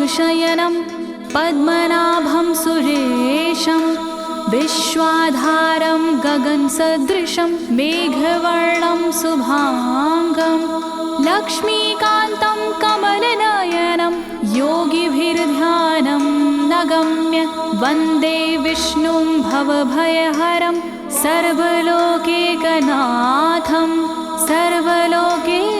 शयनं पद्मनाभं सुरेशं विश्वाधारं गगनसदृशं मेघवर्णं शुभांगं लक्ष्मीकान्तं कमलनयनं योगिभिर्ध्यानं नगम्य वन्दे विष्णुं भवभयहरं सर्वलोकैकनाथं सर्वलोकैकनाथम्।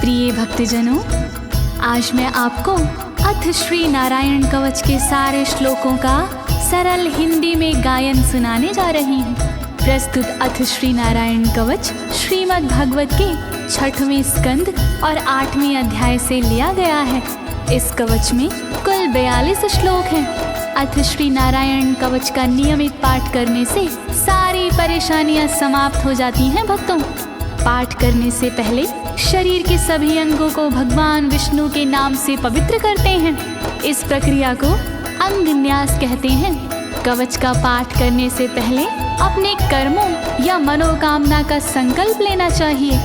प्रिय भक्तजनों, आज मैं आपको अथ श्री नारायण कवच के सारे श्लोकों का सरल हिंदी में गायन सुनाने जा रही हूँ। प्रस्तुत अथ श्री नारायण कवच श्रीमद् भागवत के 6वें स्कंद और 8वें अध्याय से लिया गया है। इस कवच में कुल 42 श्लोक हैं। अथ श्री नारायण कवच का नियमित पाठ करने से सारी परेशानियां समाप्त हो जाती हैं। भक्तों, पाठ करने से पहले शरीर के सभी अंगों को भगवान विष्णु के नाम से पवित्र करते हैं। इस प्रक्रिया को अंग न्यास कहते हैं। कवच का पाठ करने से पहले अपने कर्मों या मनोकामना का संकल्प लेना चाहिए।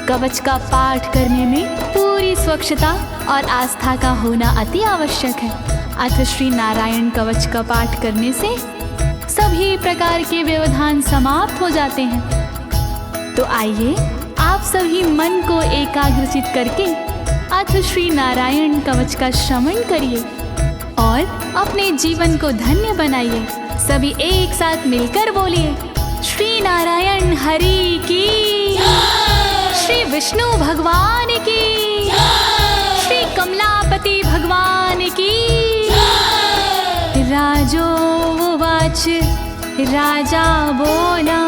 कवच का पाठ करने में पूरी स्वच्छता और आस्था का होना अति आवश्यक है। अथ श्री नारायण कवच का पाठ करने से सभी प्रकार के व्यवधान समाप्त हो जाते हैं। तो आइए आप सभी मन को एकाग्रचित करके अथ श्री नारायण कवच का श्रवण करिए और अपने जीवन को धन्य बनाइए। सभी एक साथ मिलकर बोलिए, श्री नारायण हरि की, श्री विष्णु भगवान की, श्री कमलापति भगवान की। राजोवाच, राजा बोला,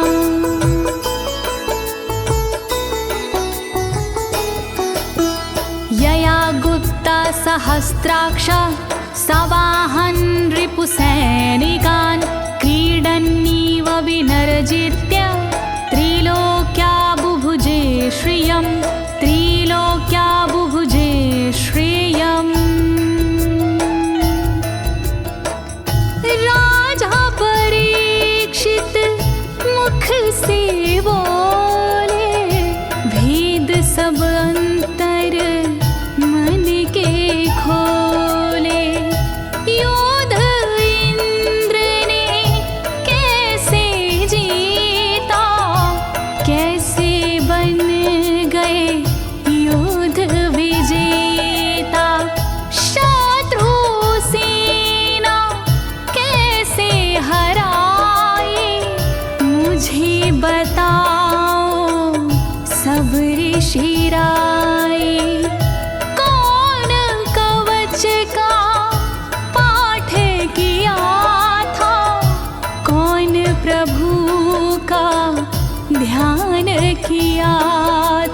यया गुप्ता सहस्राक्ष सवाहन रिपुसैनिकान् क्रीडन्नीव विनर्जित्य त्रिलोक्या बुभुजे श्रियं, त्रिलोक्या बुभुजे श्रियम्। राजा परीक्षित मुख से बोले, भेद सब अंतर मन के खोले। योद्ध इंद्र ने कैसे जीता, कैसे बन गए योद्ध विजेता। शत्रु सेना कैसे हराए, मुझे बताओ सब ऋषि राय। कौन कवच का पाठ किया था, कौन प्रभु का ध्यान किया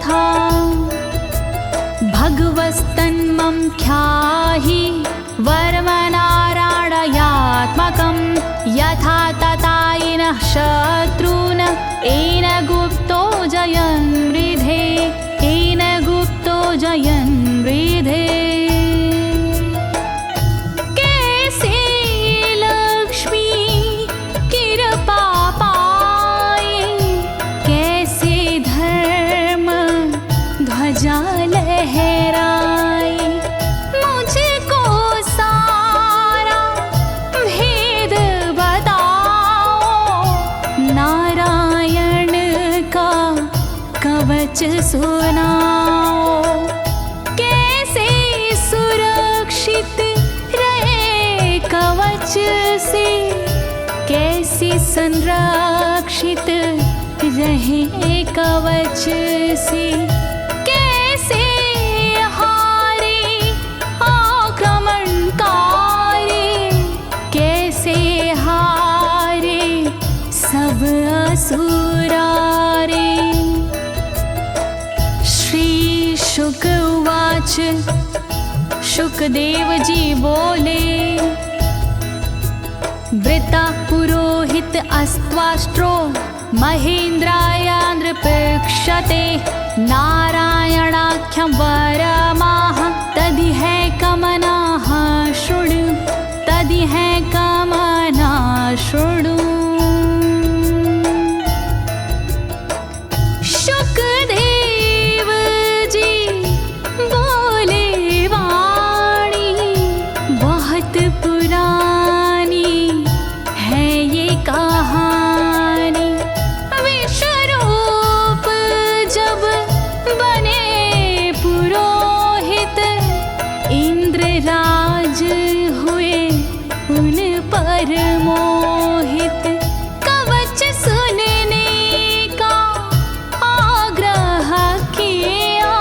था। भगवस्तन्मं ख्याहि वर्मनारायणात्मकं यथा तथा येन शत्रून् येन गुप्तो जयन् मृधे, येन गुप्तो जयन् मृधे। कैसे लक्ष्मी कृपा पाए, कैसे धर्म ध्वजा लहराए। मुझको सारा भेद बताओ, नारायण का कवच सुनाओ। कैसे सुरक्षित रहे कवच से, कैसे संरक्षित रहे कवच से। कैसे हारे आक्रमणकारी, कैसे हारे सब असुरारे। श्री शुक उवाच, शुकदेव जी बोले, वृता पुरोहित अस्त्वाष्ट्रो महेन्द्राय नृपक्षते नारायणाख्यं वरमाह तदिह कमनाः शृणु तदिह कमना शृणु। शुकदेव जी बोले वाणी बहुत पुरानी है ये कहानी। विश्वरूप जब बने पुरोहित इंद्रराज हुए उन पर मोहित। कवच सुनने का आग्रह किया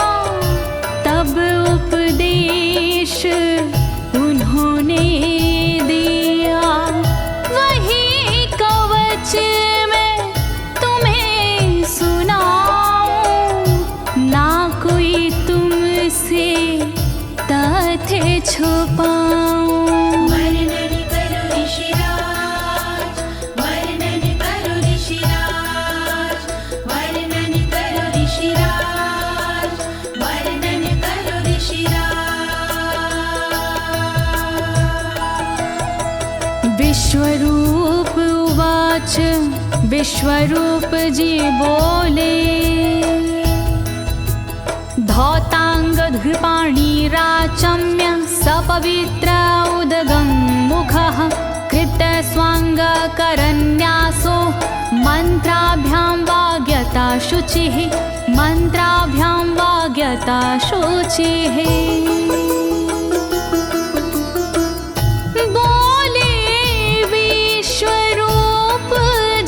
तब उपदेश उन्होंने दिया। वही कवच मैं तुम्हें सुनाऊं ना कोई तुमसे तथ्य छुपाऊं। वर्णन करो ऋषिराज, वर्णन करो ऋषिराज, वर्णन करो ऋषिराज, वर्णन करो ऋषिराज। विश्वरूप उवाच विश्वरूप जी बोले। धौताङ्गधृपाणिराचम्य सपवित्र उदगं मुखः कृतस्वाङ्गकरन्यासो मन्त्राभ्यां वाग्यता शुचिः मन्त्राभ्यां वाग्यता शुचिः। बोले विश्वरूप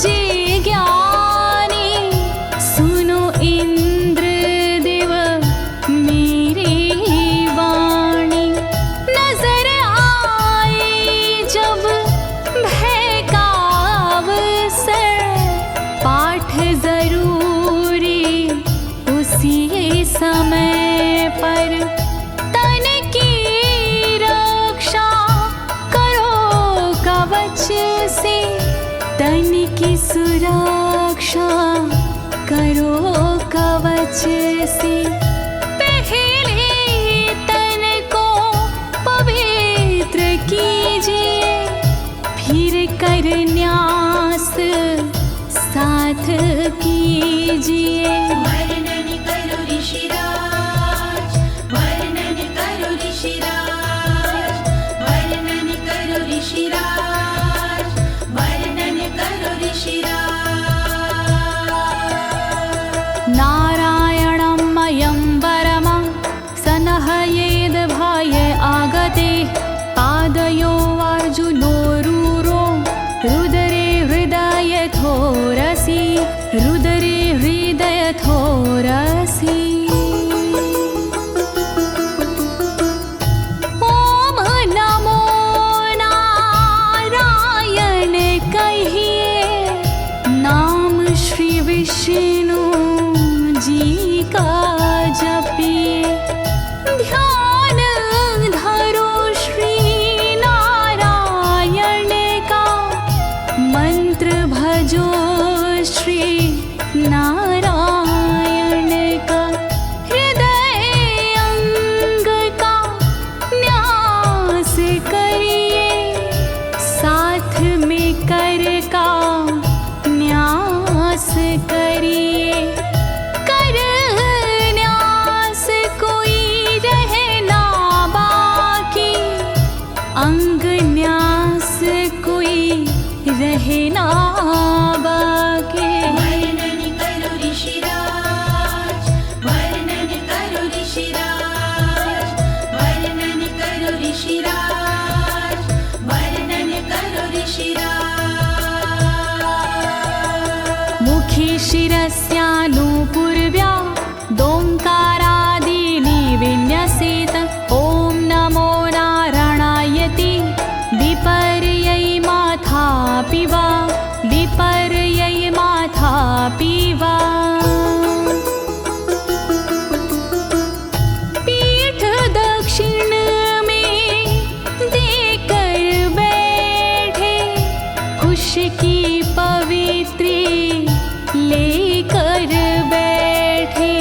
जी ज्ञानी सुनो इंद्रदेव मेरी वाणी। नजर आई जब भय का अवसर पाठ जरूरी उसी समय पर। तन की रक्षा करो कवच से तन की सुरक्षा करो कवच से। पहले तन को पवित्र कीजिए फिर कर न्यास साथ कीजिए। वर्णन करो ऋषिराज, वर्णन करो ऋषिराज, वर्णन करो ऋषिराज, वर्णन करो ऋषिराज। नारायणं मयं वरमं सनहयेद भाये आगते। पादयो अर्जुनोरूरो रुदरे हृदयथोरसि रुदरे हृदयथोरसि। ओम नमो नारायण कहिए नाम श्री विष्णु जी का जपिए। ध्यान धरो श्री नारायण का मंत्र भजो श्री नारायण का। हृदय अंग का न्यास करिए साथ में कर का न्यास करिए। कर न्यास कोई रहना बाकी अंग न्यास कोई रहना बाकी। वर्णन करो ऋषिराज, वर्णन करो ऋषिराज, वर्णन करो ऋषिराज, वर्णन करो ऋषिराज। मुखी शिरस्यानुपूर्व्या दोङ्कारादीनि विन्यसेत। ॐ नमो नारायणेति विपर्यै माथापि वा विपर्यै माथापि वा। पीठ दक्षिण में देकर बैठे खुश की पवित्री लेकर बैठे।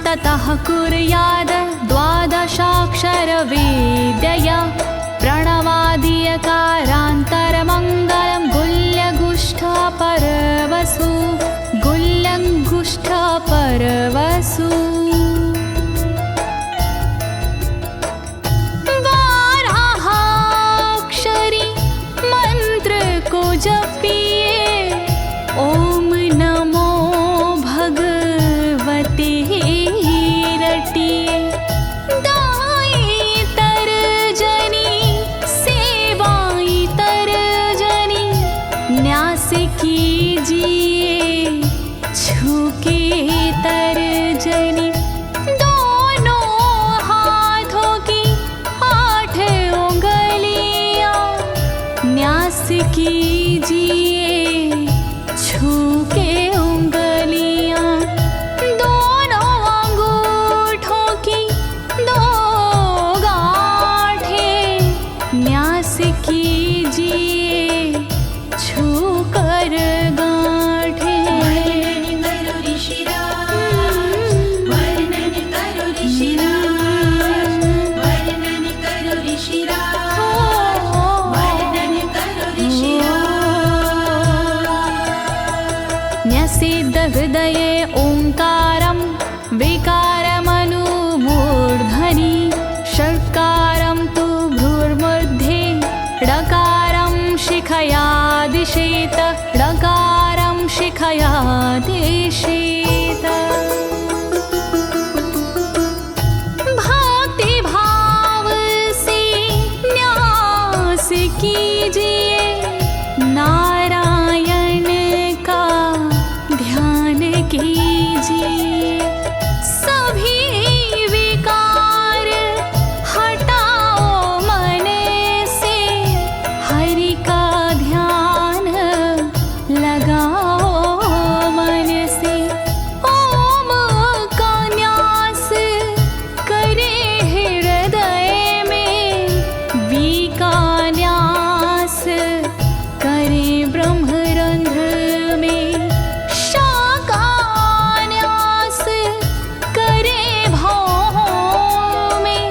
ततः कुर्याद द्वादशाक्षरविद्यया प्रणवादियकारान्तरमङ्गलं गुल्यगुष्ठपरवसु गुल्यगुष्ठपरवसु बारहाक्षरी मंत्र को जपिए ओम नमो भगवते रटिए दाई तरजनी सेवाई तरजनी न्यास कीजिए छूके तरजनी दोनों हाथों की 8 उंगलियां न्यास कीजिए छूके उंगलियां दोनों अंगूठों की 2 गांठें न्यास कीजिए छूकर गांठें। वर्णन करो ऋषिराज, वर्णन करो ऋषिराज, वर्णन करो ऋषिराज, वर्णन करो ऋषिराज। न्यसेद हृदये ओंकारं विकारमनुमूर्धनि षट्कारं तु भ्रूर्मध्ये ड़कारं शिखया दिशेत ड़कारं शिखया दिशेत। भक्ति भाव से न्यास कीजिए नारायण का ध्यान कीजिए सभी विकार हटाओ मन से हरि का ध्यान लगाओ मन से ओम का न्यास करे हृदय में वी का न्यास करे ब्रह्मरंध्र में शा का न्यास करे भौहों में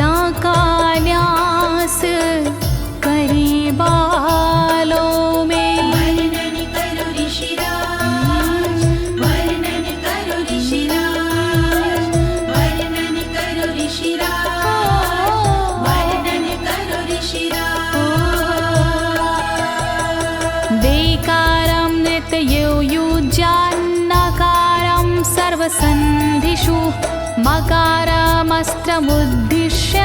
णा का न्यास करे बालों में। वर्णन करो ऋषिराज, वर्णन करो ऋषिराज, वर्णन करो ऋषिराज, वर्णन करो ऋषिराज। देकारं नित्ययुज्यान्नकारं सर्वसन्धिषु मकारमस्त्रमुद्दिश्य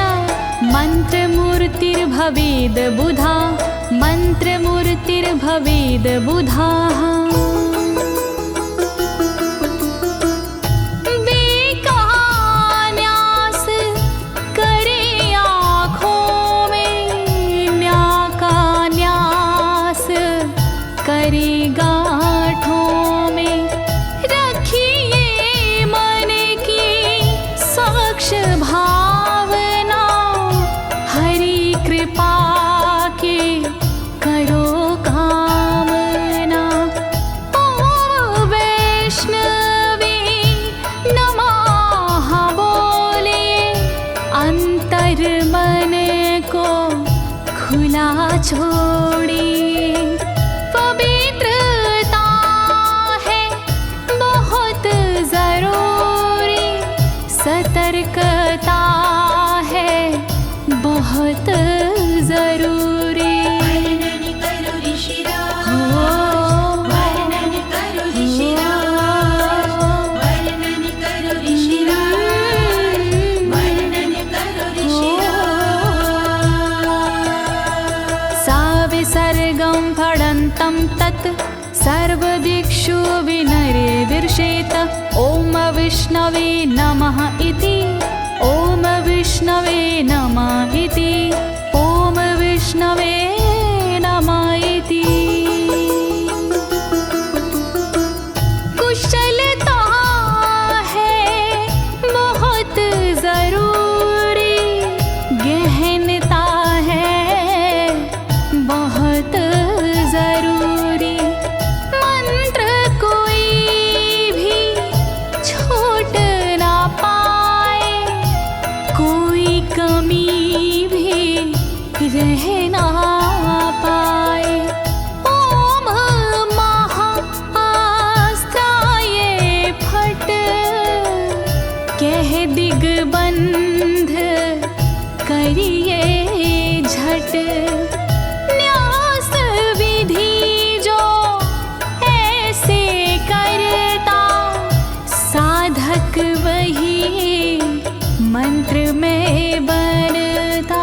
मन्त्रमूर्तिर्भवेद् बुधा मन्त्रमूर्तिर्भवेद् बुधाः। न्यास करे आँखों में न्या का न्यास करे गांठों में रखिए मन की साक्ष भावना हरि कृपा के करो कामना। ओम वैष्णवे नमः बोले अंतर मन को खुला छोड़िए पवित्रता है बहुत जरूरी सतर्कता है बहुत जरूरी। वर्णन करो ऋषिराज, वर्णन करो ऋषिराज, वर्णन करो ऋषिराज, वर्णन करो ऋषिराज। सा विसर्गं फडन्तं तत् सर्वदिक्षु विनिर्दिशेत ओम विष्णवे नमः इति ओम विष्णवे नमः इति ओम विष्णवे नमः इति। कुशलता है बहुत जरूरी गहनता है बहुत जरूरी मंत्र कोई भी छोट ना कह ना पाए। ओम महाअस्त्राय फट, कह दिग्बंध करिए झट। न्यास विधि जो ऐसे करता, साधक वही मंत्र में बनता।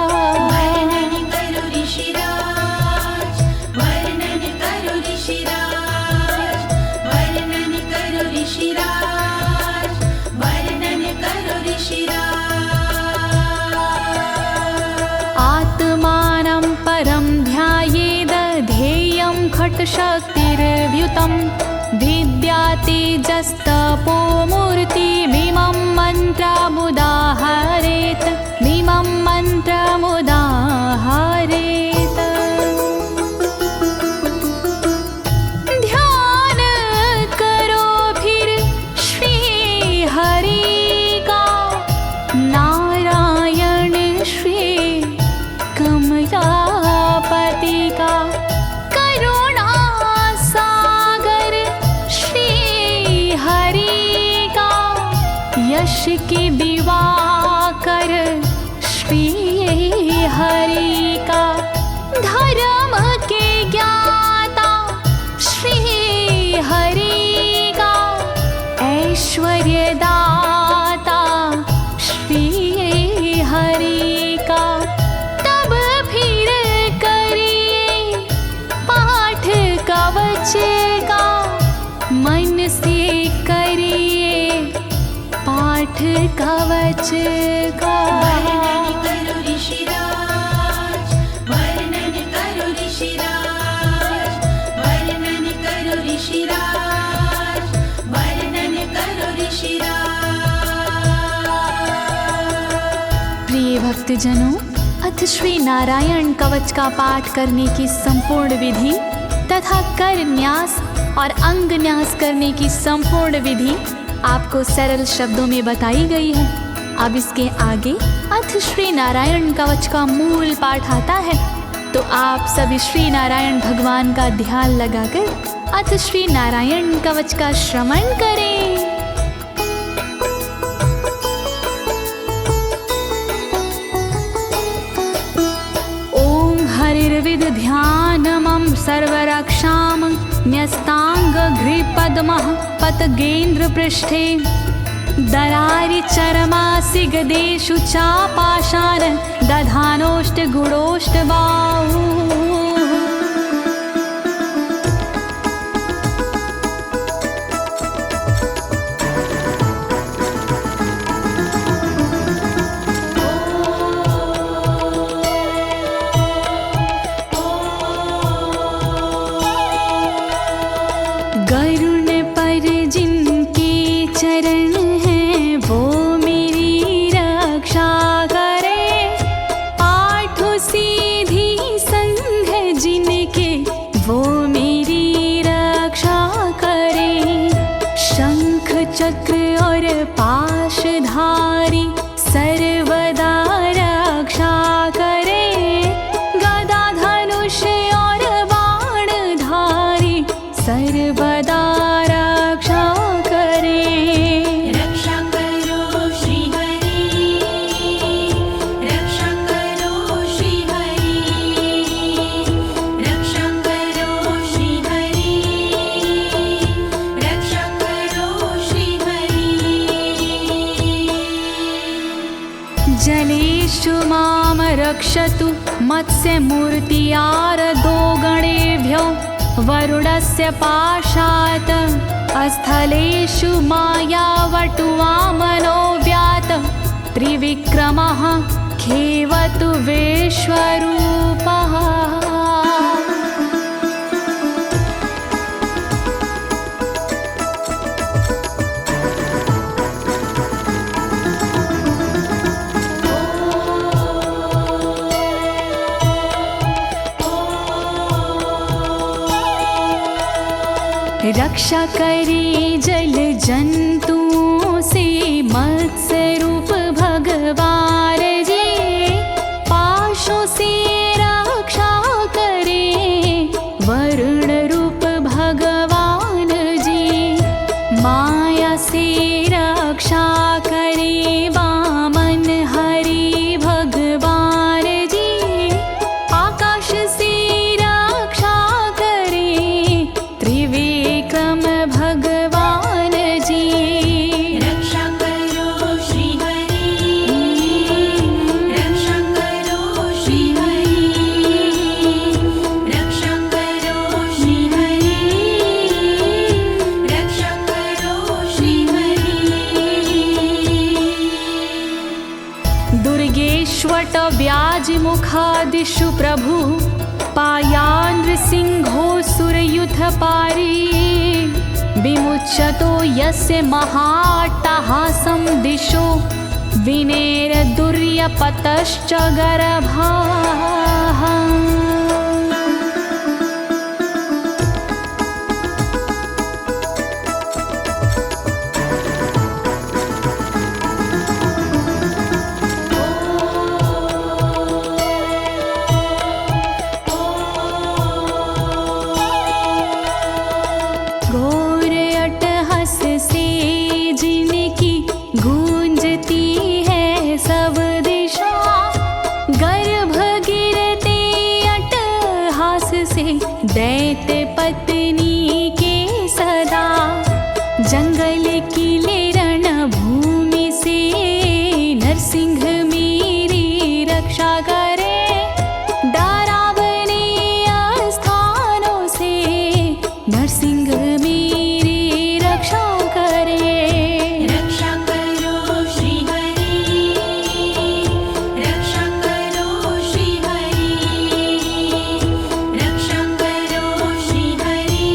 वर्णन करो ऋषिराज, वर्णन करो ऋषिराज, वर्णन करो ऋषिराज, वर्णन करो ऋषिराज। आत्मानं परं ध्यायेद ध्येयं खट्शक्तिर्व्युतं। विद्या तेजस्तपो मूर्तिमिमं मन्त्रमुदाहरेत्, मिमं मन्त्रमुदाहरेत्। ध्यान करो फिर श्री हरि का, नारायण श्री कमलापति का। करुणा सागर श्री हरि का, यश के दिवाकर श्री हरि का। धर्म के ज्ञाता श्री हरि का, ऐश्वर्य दाता श्री हरि का। तब फिर करिए पाठ कवच का, मन से करिए पाठ कवच का। वर्णन करो ऋषिराज, वर्णन करो ऋषिराज, वर्णन करो ऋषिराज, वर्णन करो ऋषिराज। प्रिय भक्तजनों, अथ श्री नारायण कवच का पाठ करने की संपूर्ण विधि तथा कर न्यास और अंग न्यास करने की संपूर्ण विधि आपको सरल शब्दों में बताई गई है। अब इसके आगे अथ श्री नारायण कवच का मूल पाठ आता है, तो आप सभी श्री नारायण भगवान का ध्यान लगाकर अथ श्री नारायण कवच का श्रवण करें। ओम हरिर्विद ध्यानमं सर्वरक्षां न्यस्तांगघ्रिपद्मः पतगेन्द्र पृष्ठे। दरारि चरमासि गदेषु चापाशान दधानोष्टगुणोष्टबाहु। गरुण पर जिनके चरण हैं वो मेरी रक्षा करे। आठों सीधी संग जिनके वो मेरी रक्षा करे। शंख चक्र और पाशधारी सर्वदा रक्षा करे। गदा धनुष और बाणधारी सर्वदा रक्षा करे। रक्षा करो श्री हरि, रक्षा करो श्री हरि, रक्षा करो श्री हरि, रक्षा करो श्री हरि। जलेषु मां रक्षतु मत्स्यमूर्तियारदो गणेभ्यो। वरुणस्य पाशात् स्थलेषु मायावटुवामनो व्यात। त्रिविक्रमः खेवतु विश्वरूपः। रक्षा करे जल जंतुओं से मत्स्य रूप भगवान जी। पाशों से दिशु प्रभु पायानृसिंहोऽसुरयुथपारी विमुच्यतो यस्य महाट्टहासं दिशो विनेरदुर्यपतश्च गर्भाः। दैत्य पत्नी के सदा जंगल किले रणभूमि से नरसिंह मेरी रक्षा करे। डरावने स्थानों से नरसिंह मेरी रक्षा करे। रक्षा करो श्री हरि, रक्षा करो श्री हरि, रक्षा करो श्री हरि,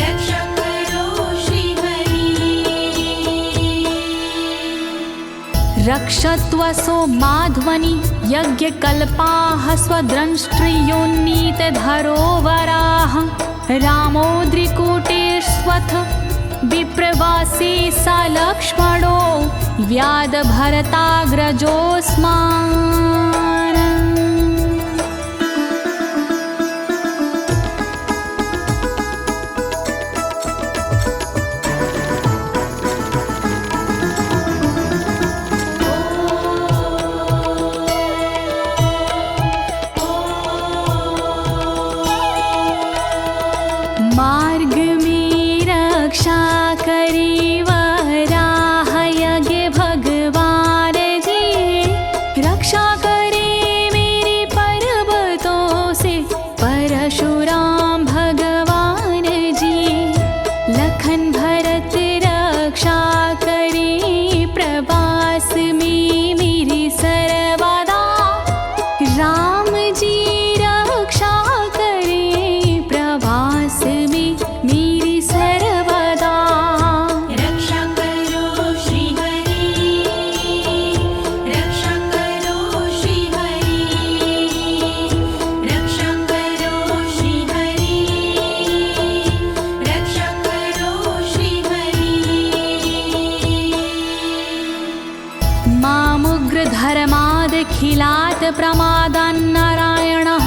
रक्षा करो श्री हरि। रक्षत्वसो माध्वनि यज्ञकल्पाः स्वद्रंष्ट्रियोन्नीतधरोवराः रामोद्रिकूटेष्वथ विप्रवासी स लक्ष्मणो व्याधभरताग्रजोऽस्मान्। मार्ग में रक्षा करी वराह यज्ञ भगवान जी, रक्षा करे मेरे पर्वतों से परशुराम भगवान जी। लखन भरत रक्षा करे प्रवास में मेरी सर्वदा, राम जी रक्षा करे प्रवास में मेरी सर्वदा। रक्षा करो श्री हरि, रक्षा करो श्री हरि, रक्षा करो श्री हरि, रक्षा करो श्री हरि। मामुग्रधर्मादखिलात् प्रमादान्नारायणः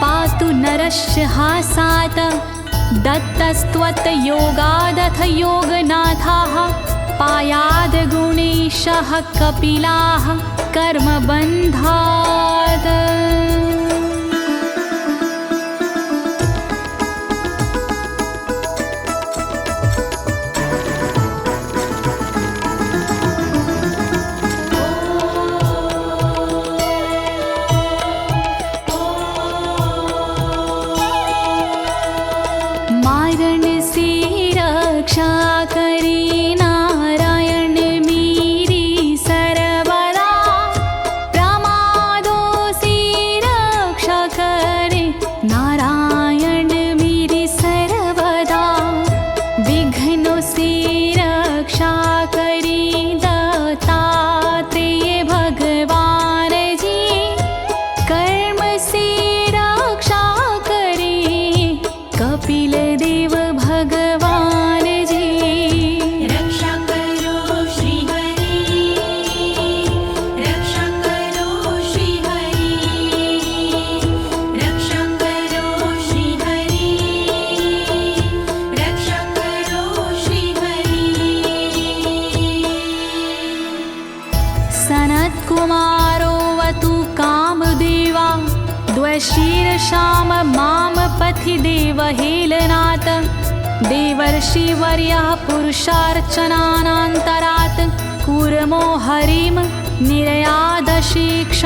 पातु नरस्य हासात्। दत्तस्त्वत्योगादथ योगनाथाः पायाद् गुणेशः कपिलाः कर्मबन्धात्। मारण से रक्षा करे नारायण मेरी सर्वदा, प्रमादों से रक्षा करे नारायण मेरी सर्वदा। विघ्नों से रक्षा करे दत्तात्रेय भगवान जी, कर्म से रक्षा करे कपिल देव भगवान जी। रक्षा करो श्री हरि, रक्षा करो श्री हरि, रक्षा करो श्री हरि, रक्षा करो श्री हरि। सनत्कुमारोऽवतु कामदेवा द्वशीर्षाम माम पथि देवहेलनात्। देवर्षिवर्यः पुरुषार्चनानन्तरात् कूर्मो हरिं निर्यादशिक्षात्।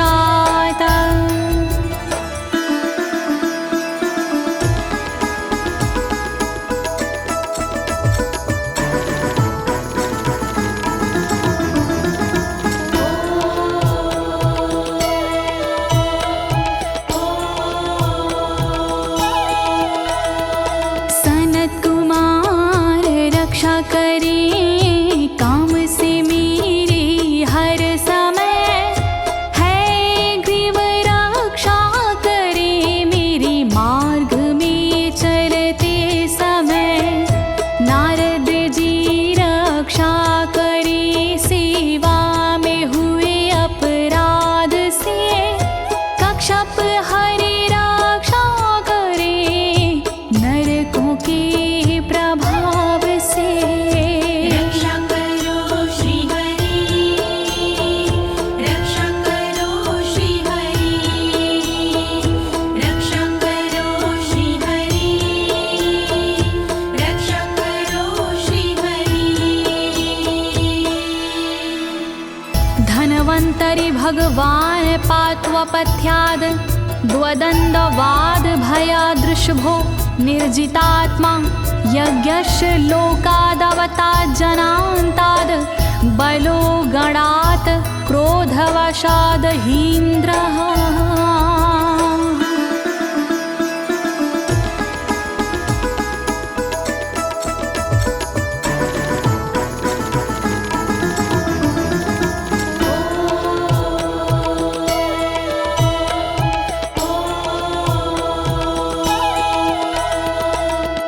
भगवान् पात्वपथ्याद् द्वदण्डवाद भयादृशभो निर्जितात्मा यज्ञस्य लोकादवतात् जनान्ताद् बलो गणात् क्रोधवशाद् हीन्द्रः।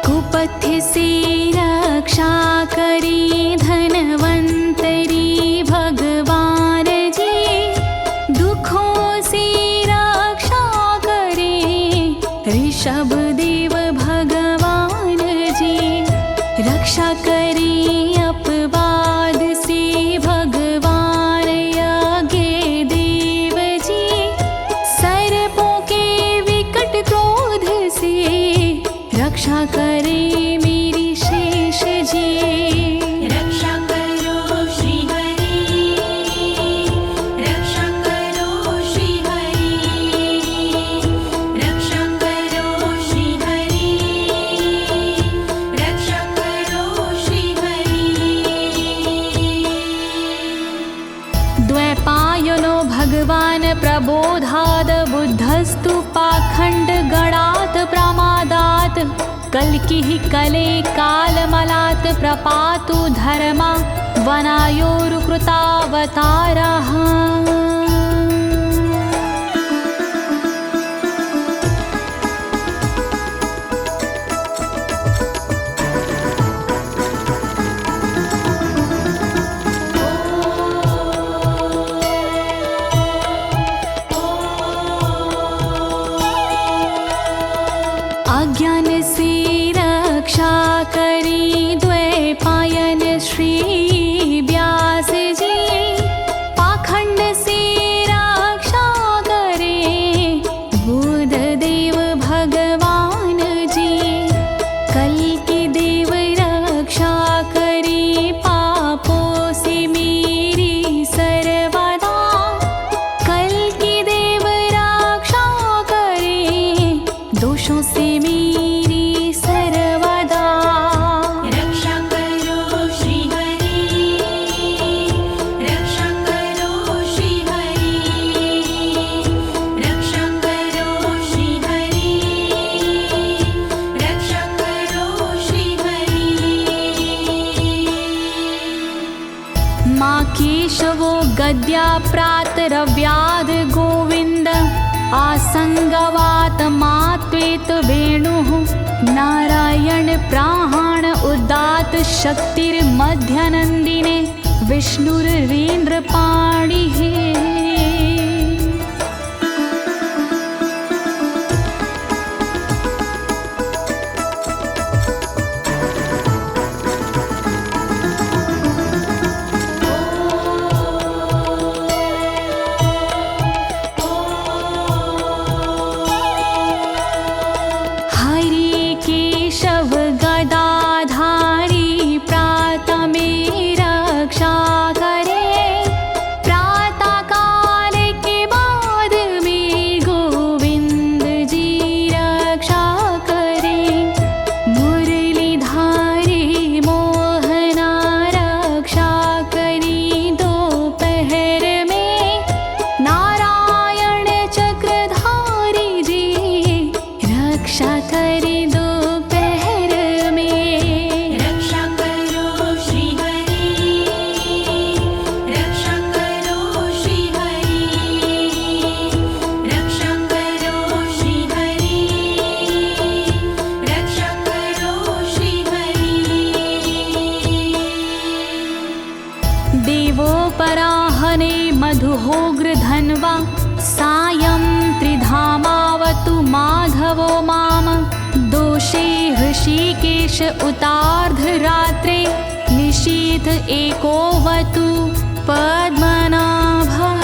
कुपथ्य से रक्षा करी धनवंतरी भगवान जी, दुखों से रक्षा करे ऋषभ देव भगवान जी। रक्षा करे अपवाद से भगवान यज्ञ देव जी, सर्पों के विकट क्रोध से रक्षा करे मेरी शेष जी। रक्षा करो श्री हरि, रक्षा करो श्री हरि, रक्षा करो श्री हरि, रक्षा करो श्री हरि। द्वैपायनो भगवान् प्रबोधाद् बुद्धस्तु पाखण्ड गणात् प्रमादात् कल्किः कले कालमलात् प्रपातु धर्मा वनायोरुकृतावतारः। अज्ञान से रक्षा करी द्वैपायन श्री व्यास जी, पाखंड से रक्षा करे बुध देव भगवान जी। कल्कि देव रक्षा करी पापों से मेरी सर्वदा, कल्कि देव रक्षा करे दोषों से मेरी सर्वदा। रक्षा करो श्री हरि, रक्षा करो श्री हरि, रक्षा करो श्री हरि, रक्षा करो श्री हरि। माँ केशवो गद्या प्रातरव्याद गोविन्द, आसंगवात मात्वेत वेणुः नारायण प्राण उदात शक्तिर्मध्यनन्दिने विष्णुरेन्द्रपाणिः। हरि केशव गदाधारी प्रातमे रक्षा करे, प्रातः काल के बाद में गोविंद जी रक्षा करे। मुरलीधारी मोहना रक्षा करी दोपहर में, नारायण चक्रधारी जी रक्षा करे दोपहर में। रक्षा करो श्री हरि, रक्षा करो श्री हरि, रक्षा करो श्री हरि, रक्षा करो श्री हरि। देवोपराहने मधुहोग्र धन्वा, सायं त्रिधामावतु माधवो माम। दोषे ऋषिकेश उतार्धरात्रे, निशीथ एकोवतु पद्मनाभः।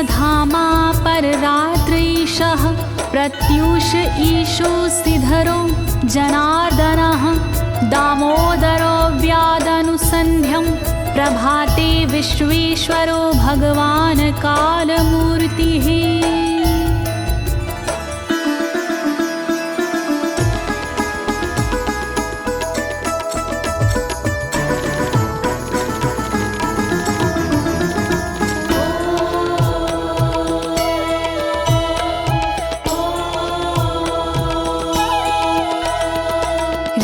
धामा पर रात्रीशः प्रत्यूष ईशो सिधरो जनार्दनः दामोदरो व्यादनुसन्ध्यं प्रभाते विश्वेश्वरो भगवान् कालमूर्तिः।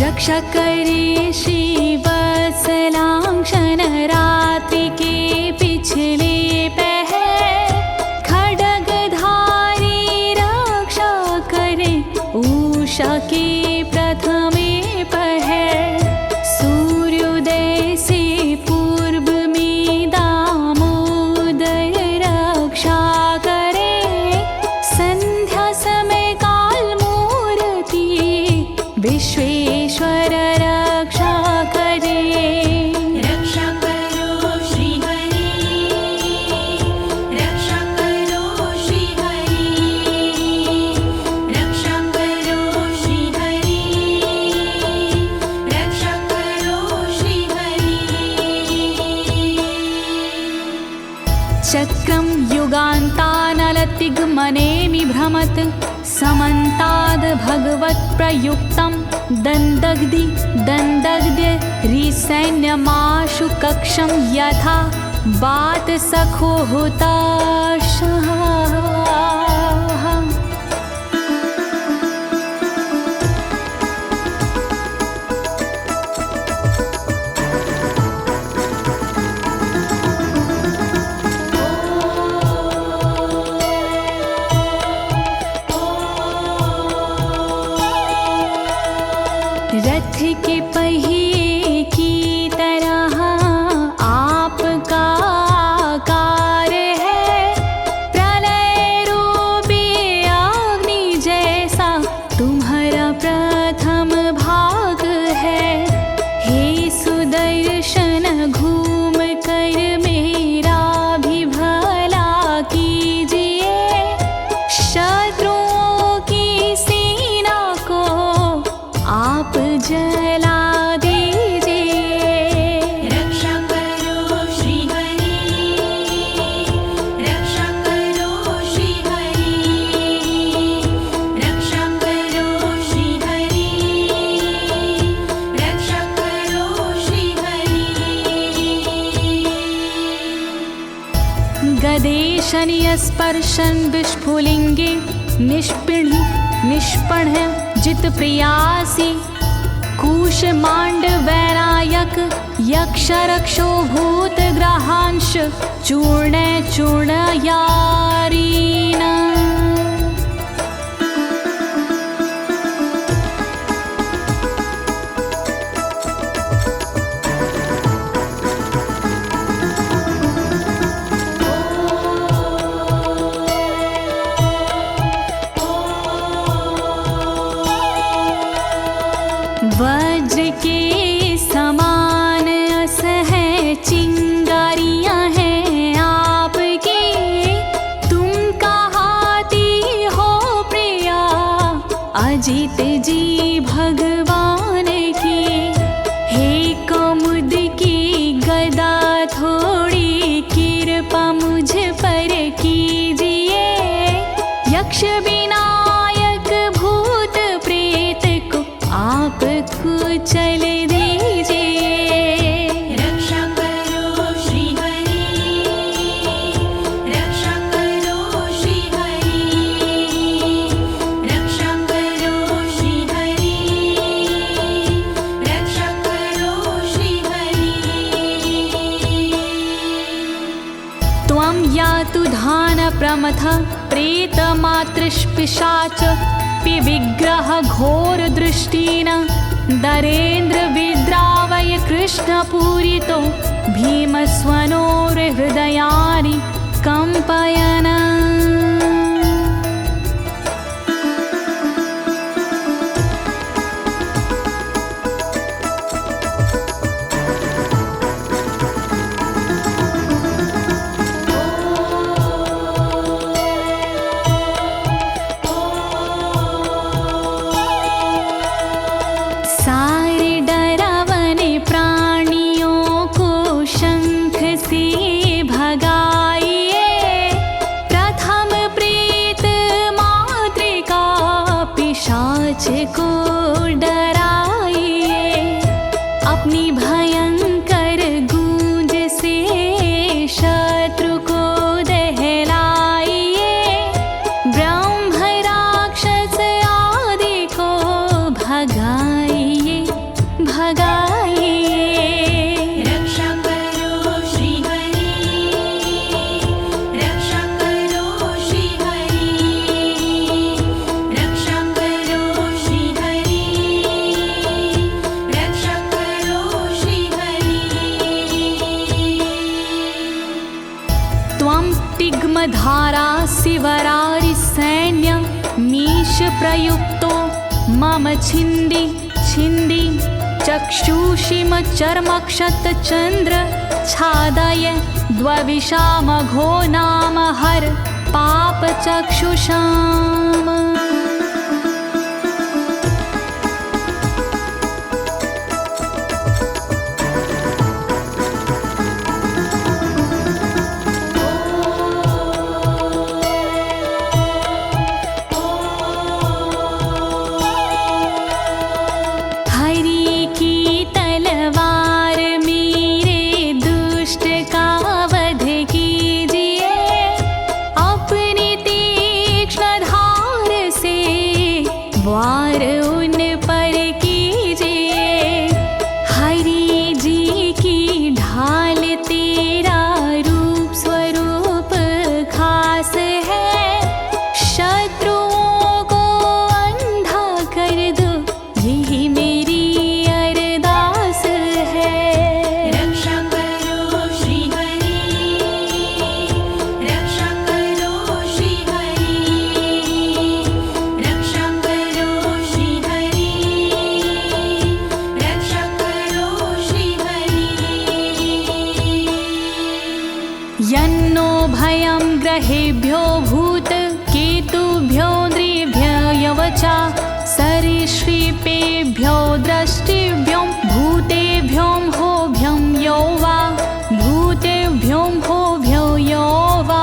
रक्षा करे श्रीवत्सलांक्षण रात्रि के पिछले पहर खड्गधारी रक्षा करे उषा के प्रथमे पहर सूर्योदय से पूर्व में दामोदर रक्षा करे संध्या समय काल मूर्ति विश्वेश्वर रक्षा करे। रक्षा करो श्री हरि, रक्षा करो श्री हरि, रक्षा करो श्री हरि, रक्षा करो श्री हरि। चक्रं युगान्तानलतिग्मनेमि भ्रमत् समन्ताद् भगवत्प्रयुक्तं दन्दग्ध्य रिसैन्यमाशु कक्षं यथा वातसखो हुताशः। रथ के पहिए की तरह आपका आकार है, प्रलय रूपी अग्नि जैसा तुम्हारा प्रथम भाग है। हे सुदर्शन घूम कर मेरा भी भला कीजिए, शत्रुओं की सेना को आप जला दीजिए। रक्षा करो श्री हरि, रक्षा करो श्री हरि, रक्षा करो श्री हरि, रक्षा करो श्री हरि। गदेशनीय स्पर्शन विस्फुलिंगे निष्पण जित प्रियासी कुश मांड वैरायक यक्ष रक्षो भूत ग्रहांश चूर्ण यारीना। वज्र के समान असह चिंगारियां हैं आपकी, तुम कहाती हो प्रिया अजित जी भगवान की। हे कमुद की गदा थोड़ी कृपा मुझ पर कीजिए, यक्ष विनायक भूत प्रेत को आप कुचल दीजिए। रक्षा करो श्री हरि, रक्षा करो श्री हरि, रक्षा करो श्री हरि, रक्षा करो श्री हरि। त्वं यातु धान प्रमथ प्रेत मातृपिशाच विग्रह घोर दृष्टिन दरेन्द्र विद्रावय कृष्ण पूरितो भीमस्वनोर हृदयानि कंपयन। भगाइए भगाइए। रक्षा करो श्री हरि, रक्षा करो श्री हरि, रक्षा करो श्री हरि, रक्षा करो श्री हरि। त्वं तिग्मधारा शिवरारि सैन्य मीश प्रयुक्तो मम छिन्दी छिन्दी चक्षुषीम चर्मक्षतचन्द्र छादय द्वविषामघो नाम हर पापचक्षुषाम्। वार उन पर कीजिए, हरि जी की ढाल तेरा रूप स्वरूप खास है, शत्रुओं को अंधा कर दो यही मेरी अरदास है। रक्षा करो श्री हरि, रक्षा करो श्री हरि, रक्षा करो श्री हरि, रक्षा करो श्री हरि। यन्नो भयं ग्रहेभ्यो भूत केतुभ्यो नृभ्ययवचा सरीसृपेभ्यो दृष्टिभ्यो भूतेभ्यो होभ्यं यो वा भूतेभ्यो होभ्यो यो वा।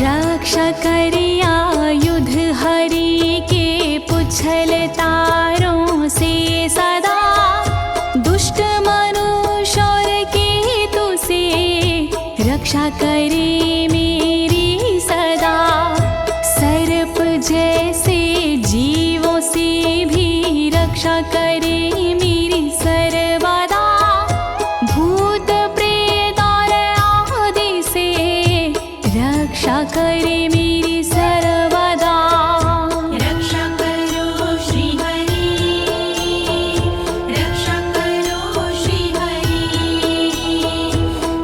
रक्षा करिया युद्ध हरि के पुछल तारों से सदा, दुष्ट मनुष्य और केतु से रक्षा करे मेरी सदा। सर्प जैसे जीवों से भी रक्षा करे मेरी सर्वदा, भूत प्रेत और आदि से रक्षा करे मेरी सर्वदा। रक्षा करो श्री हरि, रक्षा करो श्री हरि,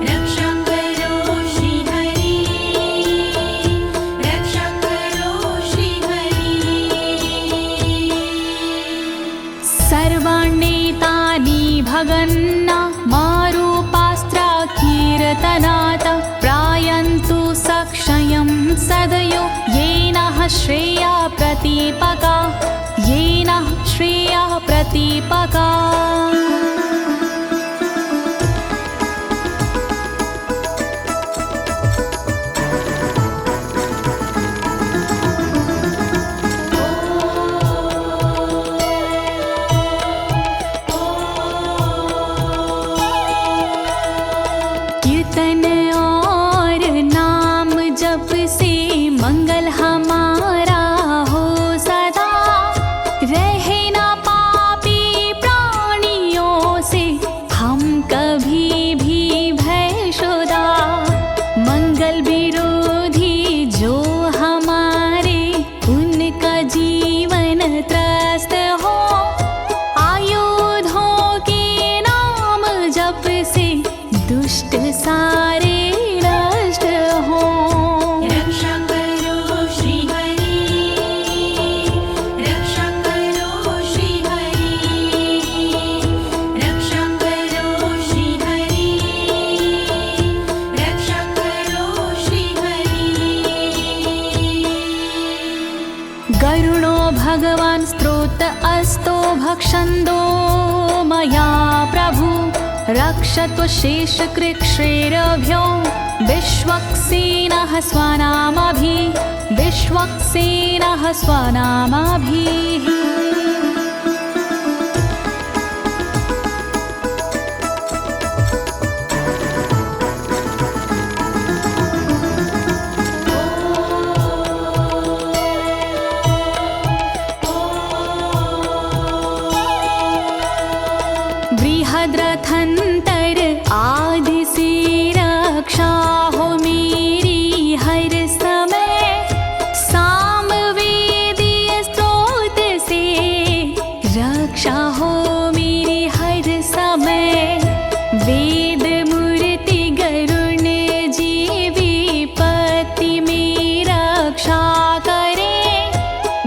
रक्षा करो श्री हरि, रक्षा करो श्री हरि। सर्वाण्येतानि भगन्ना मारूपास्त्रा कीर्तनात् प्रायन्तु सक्षयं सदयो येन श्रेया प्रतीपका, येन श्रेया प्रतीपका। कीर्तन और नाम जप से मंगल हमारा हो सदा, रहे ना पापी प्राणियों से हम कभी भी भयशुदा। मंगल विरोधी जो हमारे उनका जीवन त्रस्त हो, आयुधों के नाम जप से दुष्ट सारे नष्ट हो। रक्षा करो श्री हरि, रक्षा करो श्री हरि, रक्षा करो श्री हरि, रक्षा करो श्री हरि। गरुणो भगवान् स्तोत्र अस्तो भक्षन्दो मया प्रभु, रक्षत्व शेषकृच्छ्रेरभ्यो विश्वक्सेनः स्वनामभिः बृहद्रथंतर आदि से रक्षा हो मेरी हर समय, सामवेदीय स्रोत से रक्षा हो मेरी हर समय। वेद मूर्ति गरुण जी विपत्ति में रक्षा करे,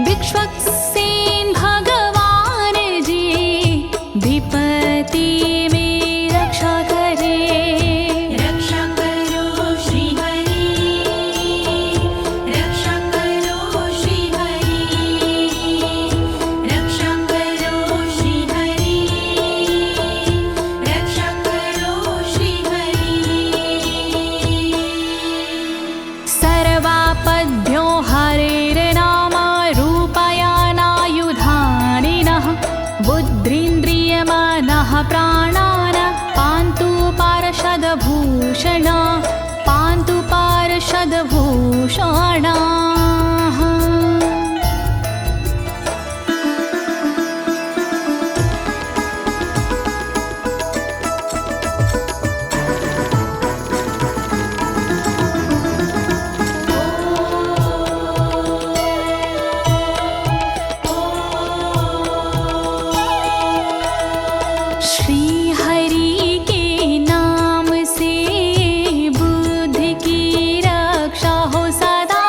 विश्वक्सेन भगवान जी विपत्ति में रक्षा करे। रक्षा करो श्री हरि, रक्षा करो श्री हरि, रक्षा करो श्री हरि, रक्षा करो श्री हरि। सर्वापद्भ्यो हरेर्नाम रूपयानायुधानिनः, बुद्धिन्द्रियमनः प्राणान् पान्तु पार्षदभूषण, पान्तु पार्षदभूषणाः। श्री हरि के नाम से बुद्धि की रक्षा हो सदा,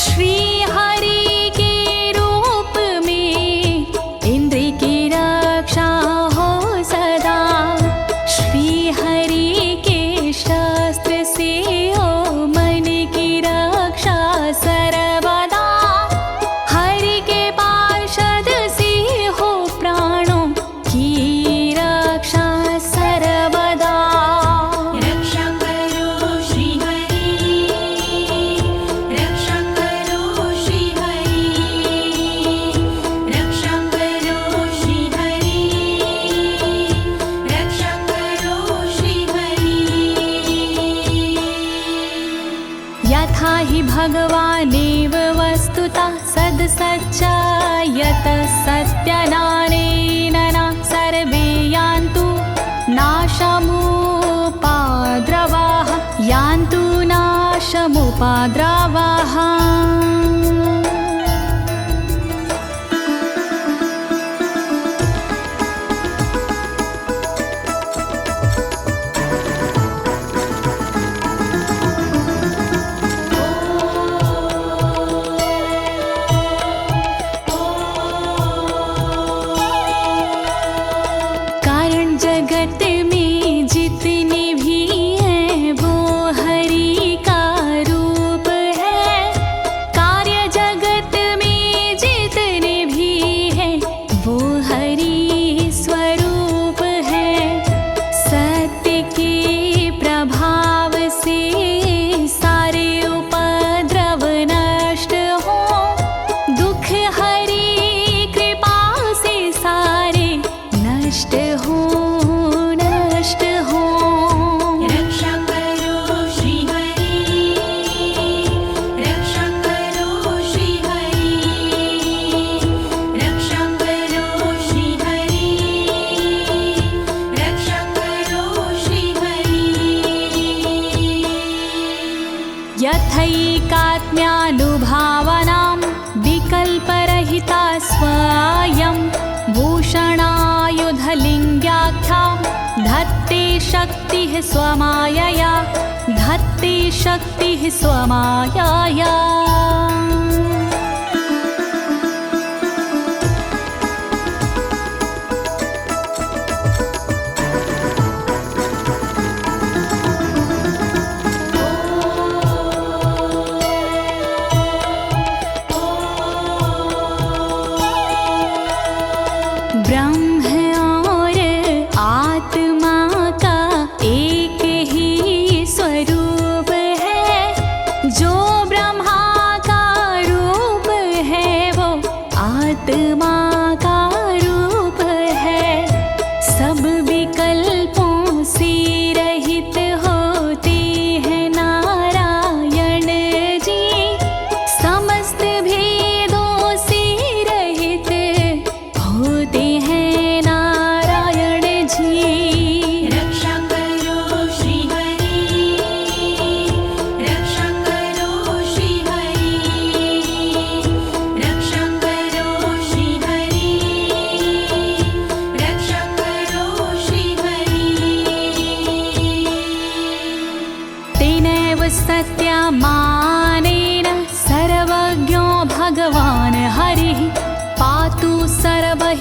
श्री हरि के रूप में इंद्रिय की रक्षा हो सदा, श्री हरि के शस्त्र से हो मन की रक्षा सर्वदा, हरि के पार्षद से हो प्राणों की रक्षा सर्वदा। रक्षा करो श्री हरि, रक्षा करो श्री हरि, रक्षा करो श्री हरि, रक्षा करो श्री हरि। यथा हि भगवानेव वस्तुतः सद्सच्चायतः सत्यनानेन न सर्वे यान्तु नाशमुपाद्रवाः, यान्तु नाशमुपाद्रवाः। कारण जगत में जितने भी हैं वो हरि का रूप है, कार्य जगत में जितने भी हैं वो हरि स्वरूप है। सत्य के प्रभाव से सारे उपद्रव नष्ट हो, दुख हरि कृपा से सारे नष्ट हो, नष्ट हो। रक्षा करो श्री हरि, रक्षा करो श्री हरि, रक्षा करो श्री हरि, रक्षा करो श्री हरि। यथैकात्म्यानुभावनां विकल्परहिता स्वयं भूषणायुधलिङ्ग्याख्या, धत्ते शक्तिः स्वमायया, धत्ते शक्तिः स्वमायया। ब्रह्म और आत्मा का एक ही स्वरूप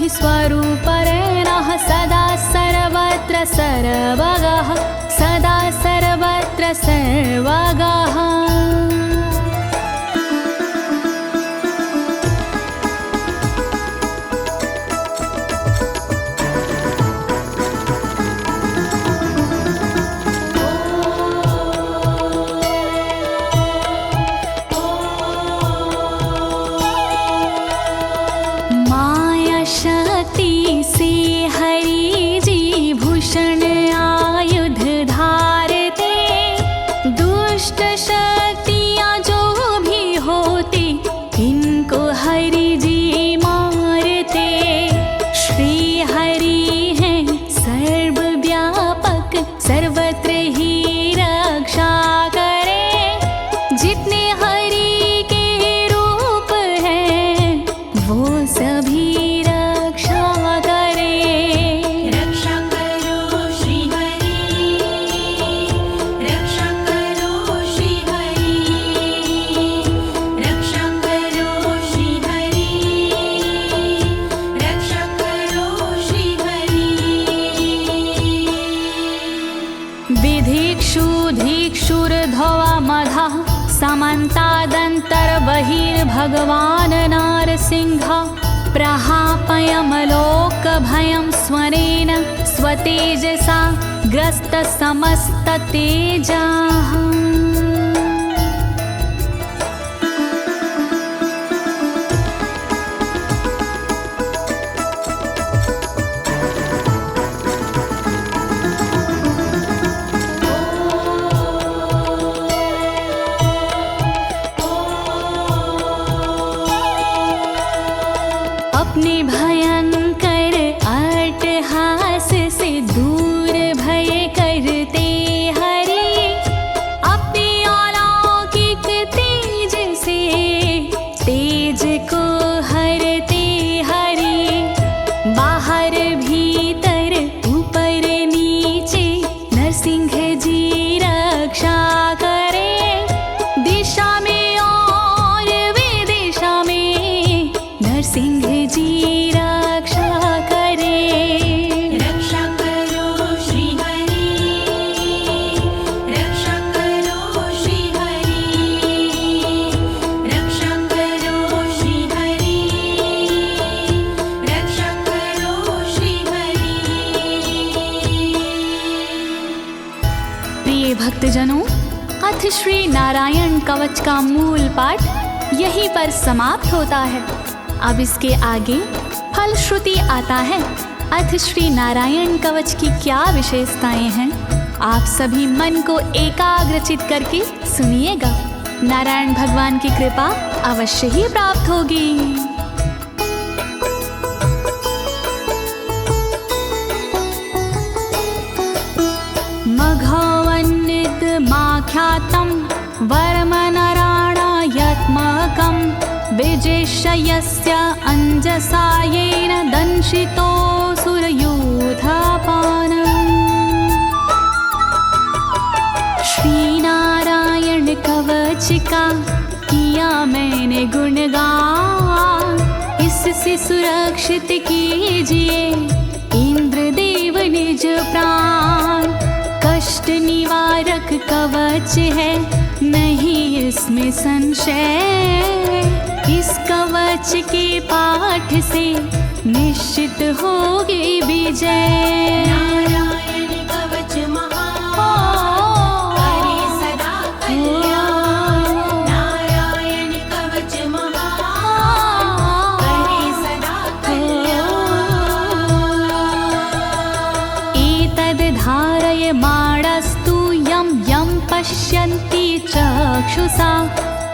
हि स्वरूपरेणः सदा सर्वत्र सर्वगः सदा सर्वत्र सर्वगः। समन्तादन्तर्बहिर्भगवान् नारसिंहः प्रहापयमलोकभयं स्वरेण स्वतेजसा ग्रस्तसमस्ततेजाः। अपने भयंकर अट्टहास से दूर भय करते हरि अपने अलौकिक तेज से तेज को हरते हरि बाहर भीतर ऊपर नीचे नरसिंह जी रक्षा करे दिशा में और विदिशा में नरसिंह जी रक्षा करे। रक्षा करो श्री हरि रक्षा करो श्री हरि रक्षा करो श्री हरि रक्षा करो श्री हरि। प्रिय भक्तजनों, अथ श्री नारायण कवच का मूल पाठ यहीं पर समाप्त होता है। अब इसके आगे फलश्रुति आता है। अथ श्री नारायण कवच की क्या विशेषताएं हैं, आप सभी मन को एकाग्रचित करके सुनिएगा। नारायण भगवान की कृपा अवश्य ही प्राप्त होगी। मघवन्नित माख्यातं वर्मनराणायत्मकं विजेशयस्य अंजसायेन दंशितोऽसुरयूथपानम्। श्री नारायण कवच का किया मैंने गुणगान, इससे सुरक्षित कीजिए इंद्रदेव निज प्राण। कष्ट निवारक कवच है नहीं इसमें संशय, इस कवच के पाठ से निश्चित होगी विजय। नारायण कवच महान करे सदा कल्याण नारायण कवच महान करे सदा कल्याण। एतद् धारय माणस्तु यं यं पश्यन्ति चक्षुषा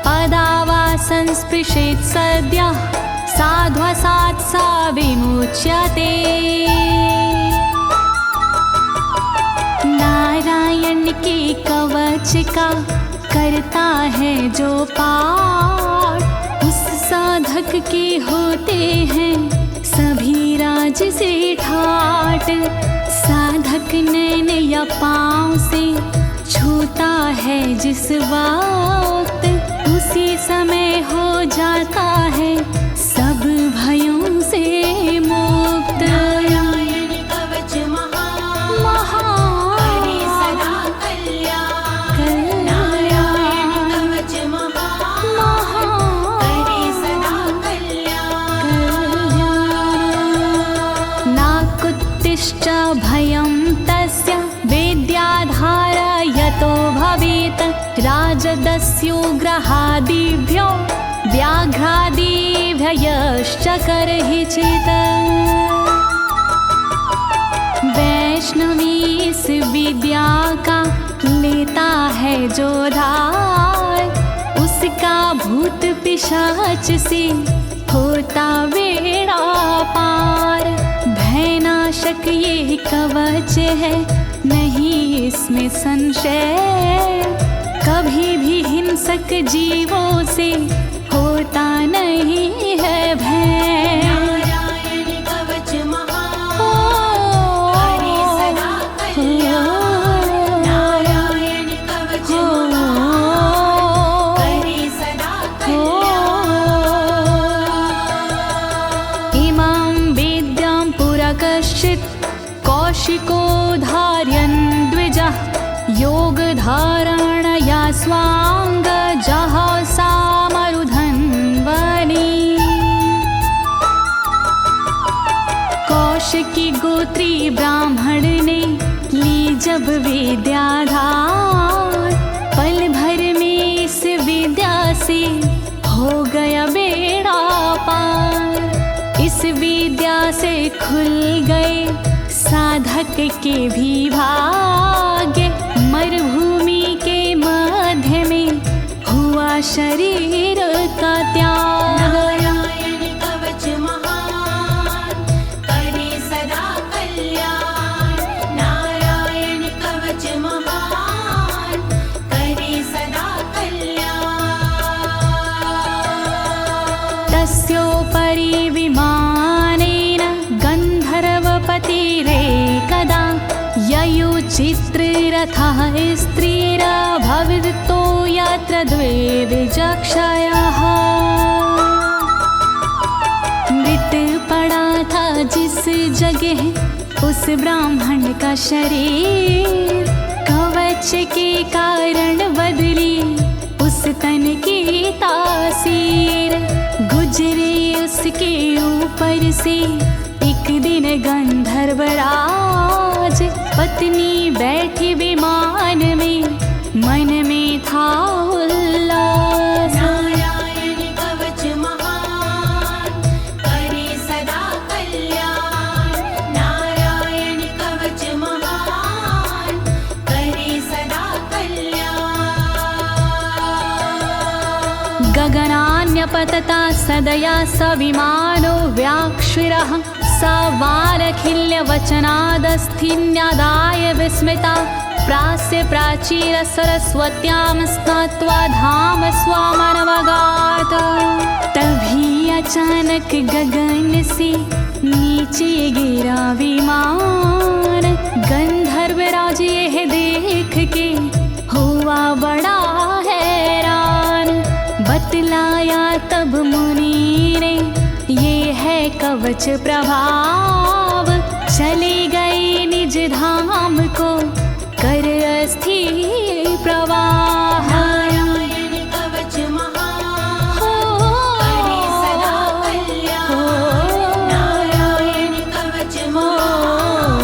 पदावा संस्पृशेत् सद्यः साध्वसात् सा विमुच्यते। नारायण के कवच का करता है जो पाठ, उस साधक के होते हैं सभी राज से ठाट। साधक नैन या पाँव से छूता है जिस वक्त, उसी समय हो जाता है सब भयों से मुक्त। मत्स्योग्रहादिभ्यो व्याघ्रादिभ्यश्च करहि चित्। वैष्णवी इस विद्या का लेता है जो धार, उसका भूत पिशाच से होता बेड़ा पार। भयनाशक ये कवच है, नहीं इसमें संशय, कभी भी हिंसक जीवों से होता नहीं है भय। नारायण कवच महान, करे सदा कल्याण। नारायण कवच महान, करे सदा कल्याण। इमां विद्यां पुरा कश्चित् कौशिको धारयन् द्विजः, योगधारणया स्वांग जहसा मरुधन्वने। कौशिकी गोत्री ब्राह्मण ने ली जब विद्याधार, पल भर में इस विद्या से हो गया बेड़ा पार। इस विद्या से खुल गए साधक के भी भाग्य, मरुभूमि के मध्य में हुआ शरीर का त्याग। नारायण कवच महान, करे सदा कल्याण। नारायण कवच महान, करे सदा कल्याण। तस्योपरि विमानेन गन्धर्वपतिरेकदा, ययुचित्ररथः स्त्रीरभवितो यत्र द्वे विचक्षयः। मृत पड़ा था जिस जगह उस ब्राह्मण का शरीर, कवच के कारण बदली उस तन की तासीर। गुजरे उसके ऊपर से एक दिन गंधर्वराज, पत्नी बैठी विमान में, मन में था उल्लास। नारायण कवच महान, करे सदा कल्याण। नारायण कवच महान, करे सदा कल्याण। गगनान्यपतता सदया स विमानो व्याक्षिरः, स वालखिल्यवचनादस्थिन्यादाय विस्मिता, प्रास्य प्राचीर सरस्वत्यां स्नात्वा धाम स्वामनवगात। तभी अचानक गगन से नीचे गिरा विमान, गंधर्वराज यह देख के हुआ बड़ा हैरान। बतलाया तब मुनि ने, ये है कवच प्रभाव, चले गए निज धाम को कर अस्थिर प्रवाह। नारायण कवच महान, करे सदा कल्याण। नारायण कवच महान,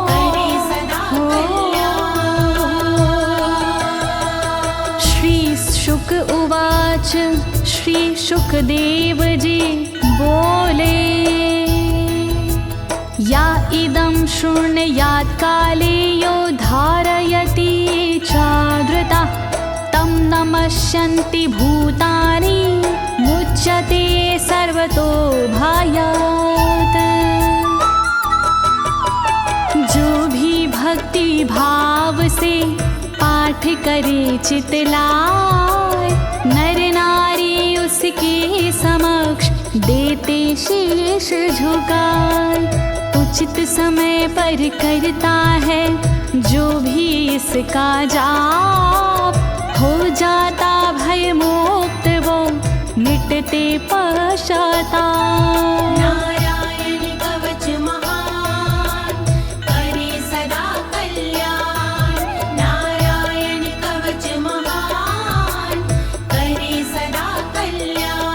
करे सदा कल्याण। श्री शुक उवाच, श्री शुकदेव जी बोले, या इदं शृणुयात् काले यो धारयति चादृता, तं नमस्यन्ति भूतानि मुच्यते सर्वतो भयात्। जो भी भक्ति भाव से पाठ करे चितलाय, नर नारी उसके समक्ष देते शीश झुकाए। उचित समय पर करता है जो भी इसका जाप, हो जाता भय मुक्त वो मिटते पश्चाताप। नारायण कवच महान, करे सदा कल्याण। नारायण कवच महान, करे सदा कल्याण।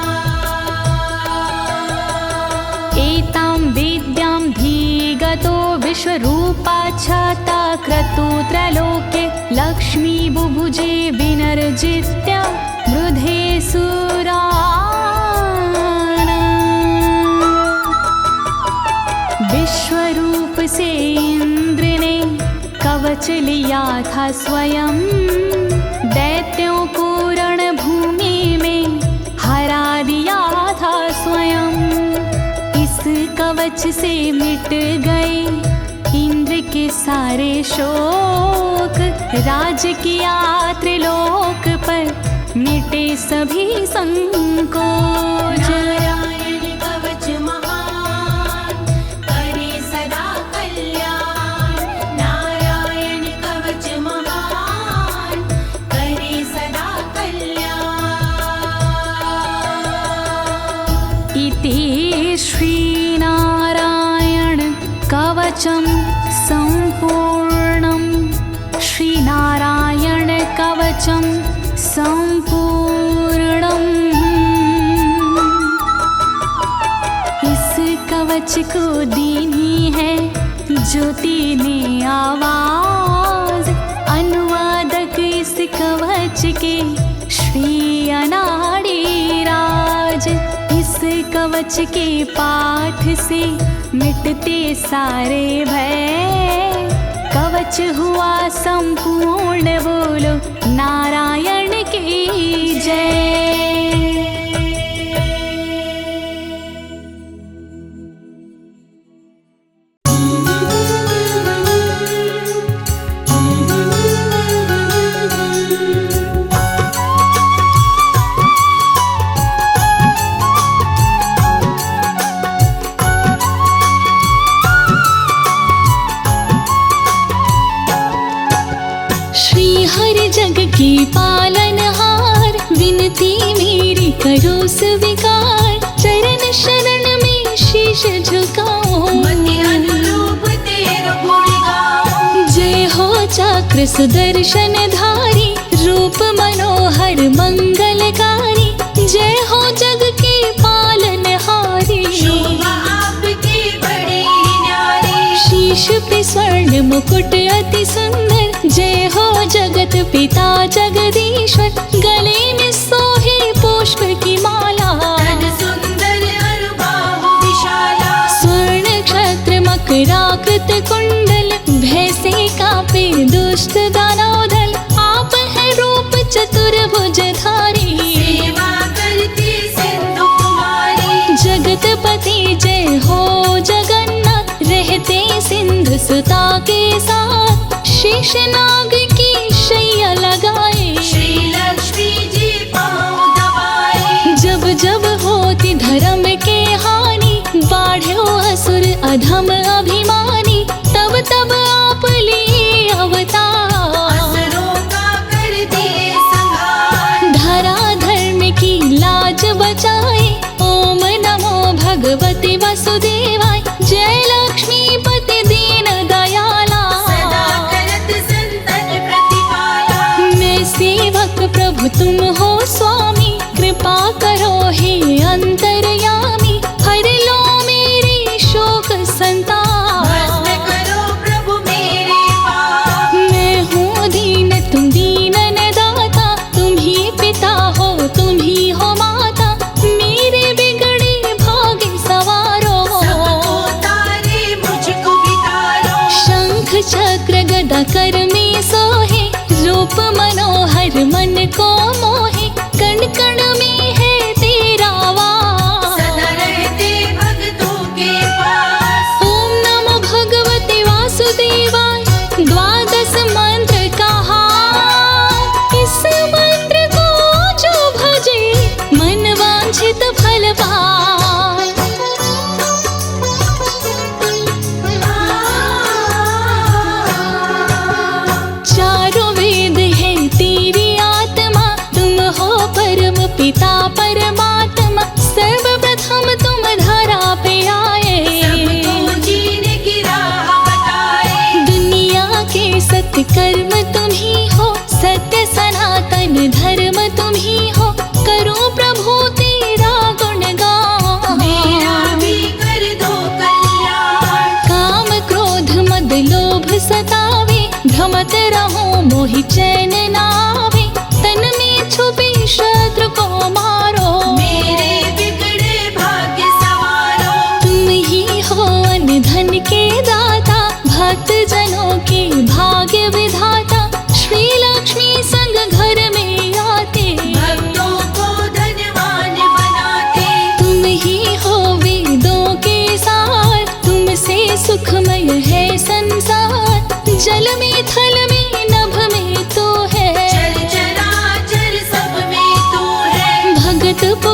एतां विद्यां धीगतो विश्वरूपाच्छता क्रतु त्रलोके, लक्ष्मी बुभुजे विन पुनर्जित्य वृधे सुरान्। विश्वरूप से इंद्र ने कवच लिया था स्वयं, दैत्यों को रणभूमि में हरा दिया था स्वयं। इस कवच से मिट गए इंद्र के सारे शोक, राज किया त्रिलोक पर मिटे सभी संकोच। नारायण कवच महान करे सदा कल्याण, नारायण कवच महान करे सदा कल्याण। इति श्रीनारायण कवचं सम्पूर्णं, श्रीनारायण कवचं सम्पूर्णम्। इस कवच को दीनी है ज्योति ने आवाज, अनुवादक इस कवच के श्री अनाड़ी राज। इस कवच के पाठ से मिटते सारे भय, कवच हुआ संपूर्ण, बोलो नारायण की जय। जग की पालनहार, विनती मेरी करो स्वीकार, चरण शरण में शीश झुकाओ, मति अनुरूप तेरो गुण गाओ। जय हो चक्र सुदर्शन धारी, रूप मनोहर मंगलकारी, जय हो जग की पालनहारी। शोभा आपकी बड़ी न्यारी, शीश पे स्वर्ण मुकुट अति सुंदर, जय हो जगत पिता जगदीश्वर, गले में सोहे पुष्प की माला, तन सुंदर अरुबाहु विशाला। स्वर्ण क्षत्र मकराकृत कुंडल, भय से कांपे दुष्ट दानव दल, आप है रूप चतुर्भुजधारी, सेवा करती सिंधु कुमारी। जगतपति जय हो जगन्नाथ, रहते सिंधु सुता के साथ, शेषनाग की शैया लगाए, श्री लक्ष्मी जी पाँव दबाए। जब जब होती धर्म के हानि, बाढ़ो असुर अधम अभिमानी, तब तब आप लिए अवतार, असुरों का कर दिए संहार। धरा धर्म की लाज बचाए, ओम नमो भगवते वसुदेवाय, जय लक्ष्मीपति दीन दयाला, सदा करत संतन प्रतिपाला। मैं सेवक प्रभु तुम हो स्वामी, कृपा करो हे अंतर्यामी, हर लो मेरे शोक संताप, भस्म करो प्रभु मेरे पाप। मैं हूँ दीन तुम दीनन दाता, तुम ही पिता हो तुम ही हो माता, मेरे बिगड़े भाग्य सवारो, सबको तारे मुझको भी तारो। शंख चक्र गदा कर में सोहे, रूप मनोहर मन को मोहे, कण कण में है तेरा वास, सदा रहते भक्तों के पास। ओम नमो भगवते वासुदेवाय, द्वादश मंत्र कहा, इस मंत्र को जो भजे मन वांछित फल पाए। चारों वेद है तेरी आत्मा, तुम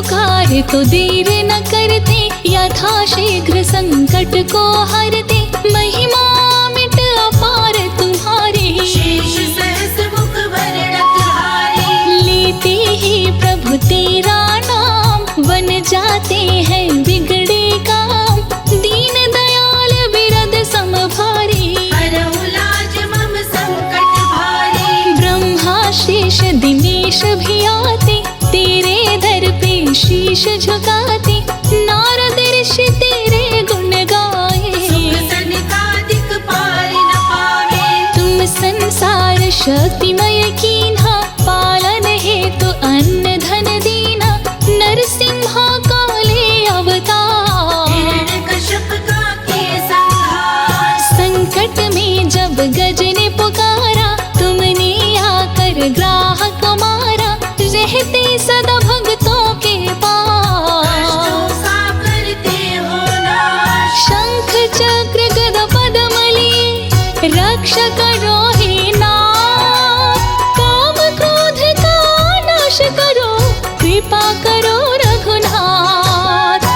पुकारे तो देर न करते, यथाशीघ्र संकट को हरते। महिमा मिट अपार तुम्हारी, शेष सहस्र मुख वर्णक हारे। लेते ही प्रभु तेरा नाम, बन जाते हैं बिगड़े काम। दीन दयाल बिरद समभारी, हरहु लाज मम संकट भारी। ब्रह्मा शेष दिनेश भी आते, तेरे दर पे शीश झुकाते। नारद ऋषि तेरे गुण गाए, सुख सनकादिक पार न पावे। तुम संसार शक्तिमय कीन्हा, पालन हेतु अन्न धन दीना। नरसिम्हा काले अवतार, हिरण्यकश्यप का किए संहार। संकट में जब गज ने पुकारा, तुमने आकर ग्राहक मारा। रहते सदा भक्तों के पास, कष्टों का करते हो नाश। शंख चक्र गदा पद्म लिए, रक्षा करो हे नाथ। काम क्रोध का नाश करो, कृपा करो रघुनाथ।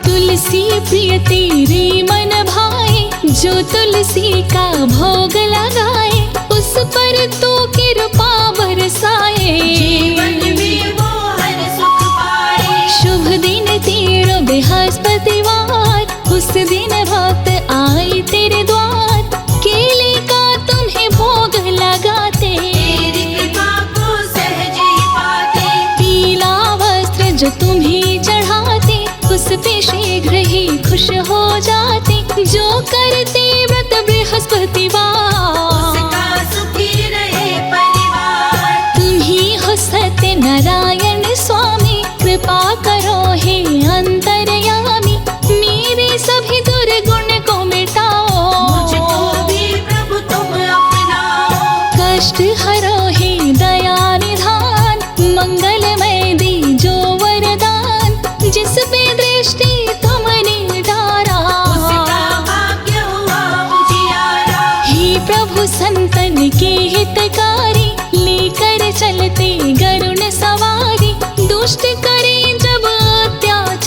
तुलसी प्रिय तेरे मन भाए, जो तुलसी का भोग लगाए। उस पर तू कृपा बरसाए, जीवन में वो हर सुख पाए। शुभ दिन तेरो बृहस्पतिवार, उस दिन भक्त आए तेरे द्वार। केले का तुम्हें भोग लगाते, तेरी कृपा को सहज ही पाते। पीला वस्त्र जो तुम्हें चढ़ाते, उस पे शीघ्र ही खुश हो जाते। जो करते व्रत बृहस्पतिवार, उसका सुखी रहे परिवार। तुम ही हो सत्य नारायण स्वामी, कृपा करो हे अंतर्यामी। मेरे सभी दुर्गुण को मिटाओ, मुझको भी प्रभु तुम अपनाओ। कष्ट हरो हे दया निधान। मंगलमय दीजो वरदान, जिस पे दृष्टि तुमने डारा। उसका भाग्य हुआ उजियारा। हे प्रभु संतन के हितकारी, लेकर चलते गरुण सवारी। दुष्ट करे जब अत्याचार,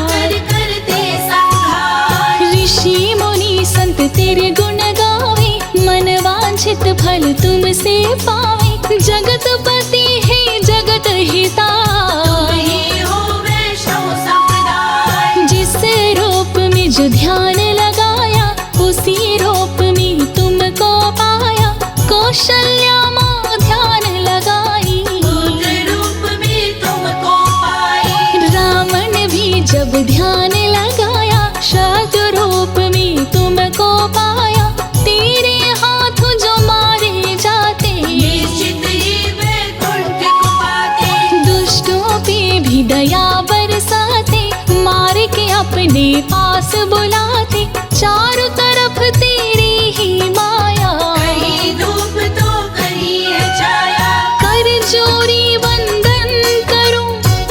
कर करते संहार। ऋषि मुनि संत तेरे गुण गावे। मन वांछित फल तुमसे पावे, जगतपति है जगत हिता। तुम ही हो वैष्णव संप्रदाय। जिस रूप में जो ध्यान लगाया, उसी रूप में तुमको पाया। कौशल्या माँ ध्यान लगाई, पुत्र रूप में तुमको पाई। रावण भी जब ध्यान लगाया, शत्रु रूप में तुमको पाया। तेरे हाथों जो मारे जाते, निश्चित ही वैकुंठ को पाते। दुष्टों पे भी दया बरसाते। मार के अपने पास बुलाते, चारों तरफ तेरी ही माया। कहीं धूप तो कहीं है छाया। कर जोड़ी वंदन करूं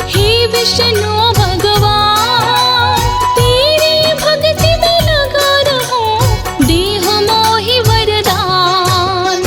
हे विष्णु भगवान। तेरी भक्ति में लगा रहूं, देह मोहि वरदान।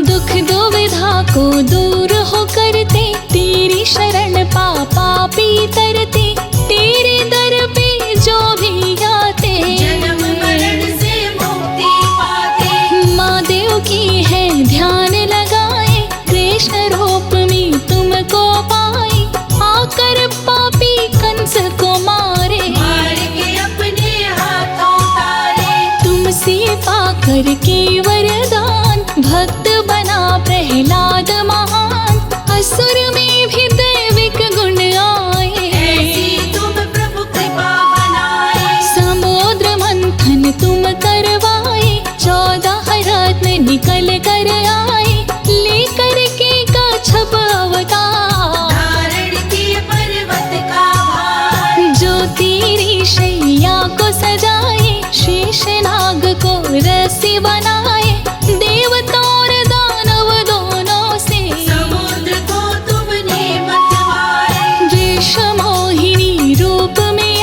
दुख दुविधा को दूर हो करते, तेरी शरण पापी तरते। तेरे दर पे जो भी आते, जन्म मरण से मुक्ति पाते। माँ देव की है ध्यान लगाए, कृष्ण रूप में तुमको पाए। आकर पापी कंस को मारे, मार के अपने हाथों तारे। तुमसे पाकर के वरदान, भक्त बना प्रहलाद महान। असुर में भी दैविक गुण आए, ऐसी तुम प्रभु कृपा बनाए। समुद्र मंथन तुम करवाए। 14 रत्न निकल कर आए, लेकर के कच्छप अवतार। धारण किए पर्वत का भार। जो तेरी शैया को सजाए, शेषनाग को रस्सी बनाए। देवता और दानव दोनों से, समुद्र को तुमने मतवाए। वृषमोहिनी रूप में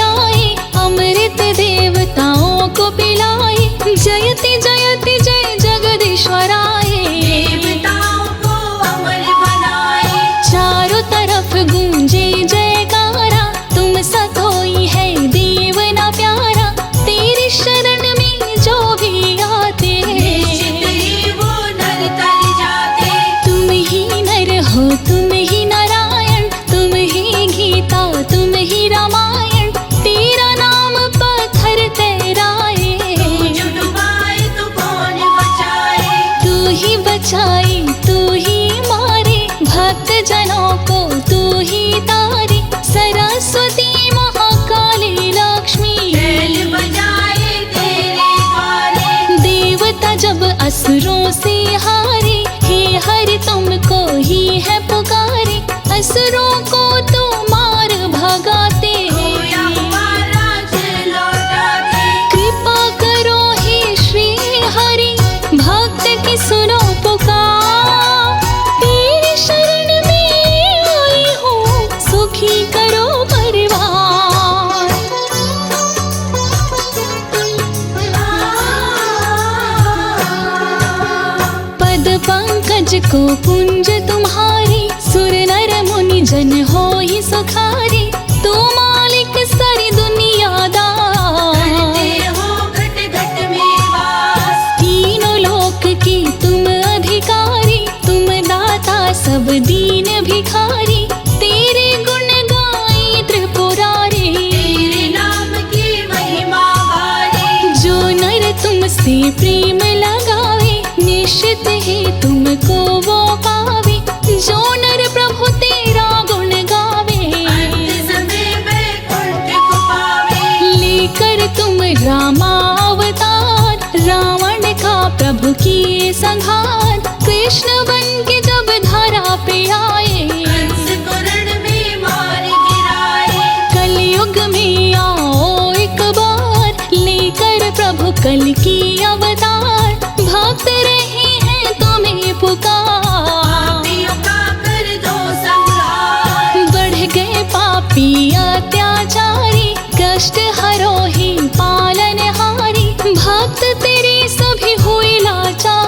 को पुंज तुम्हारी, सुर नर मुनि जन हो ही सुखारी। तू मालिक सारी दुनिया करते हो घट घट में वास, तीनों लोक की तुम अधिकारी। तुम दाता सब दीन भिखारी, तेरे गुण गाए त्रिपुरारी। तेरे नाम की महिमा भारी, जो नर तुमसे प्रेम लगावे, निश्चित ही तुमको वो पावे। जो नर प्रभु तेरा गुण गावे, अंत समय वैकुंठ को पावे। लेकर तुम रामावतार, रावण का प्रभु किए संहार। कृष्ण बन के जब धरा पे आए, कंस को रण में मार गिराए। कलयुग में आओ एक बार, लेकर प्रभु कल की अवतार। भक्त रहे हैं तुम्हें पुकार, पापियों का कर दो संहार। बढ़ गए पापी अत्याचारी, कष्ट हरो ही पालनहारी। भक्त तेरे सभी हुए लाचार,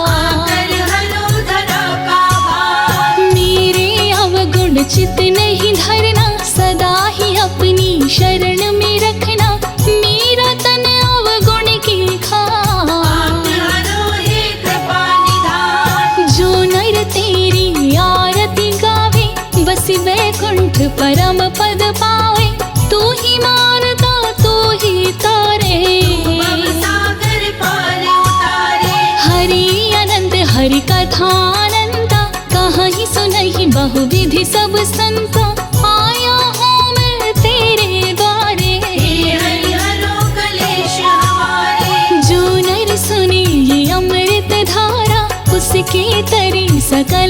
आकर हरो धरा का भार। मेरे अवगुण चित नहीं धरना, सदा ही अपनी शरण में रखना। मेरा तन अवगुण की खार, हरो हे कृपा निधान। जो नर तेरी आरती गावे, बस वैकुंठ परम पद पावे। तू ही मारता तू ही तारे, भव सागर पार उतारे। हरि अनंत हरि कथानंता, कहाँ ही सुनहि बहुविधि सब संता। आया हूँ मैं तेरे द्वारे, हे हरि हरो कलेश हमारे। जो नर सुने ये अमृत धारा, उसके तरी सकल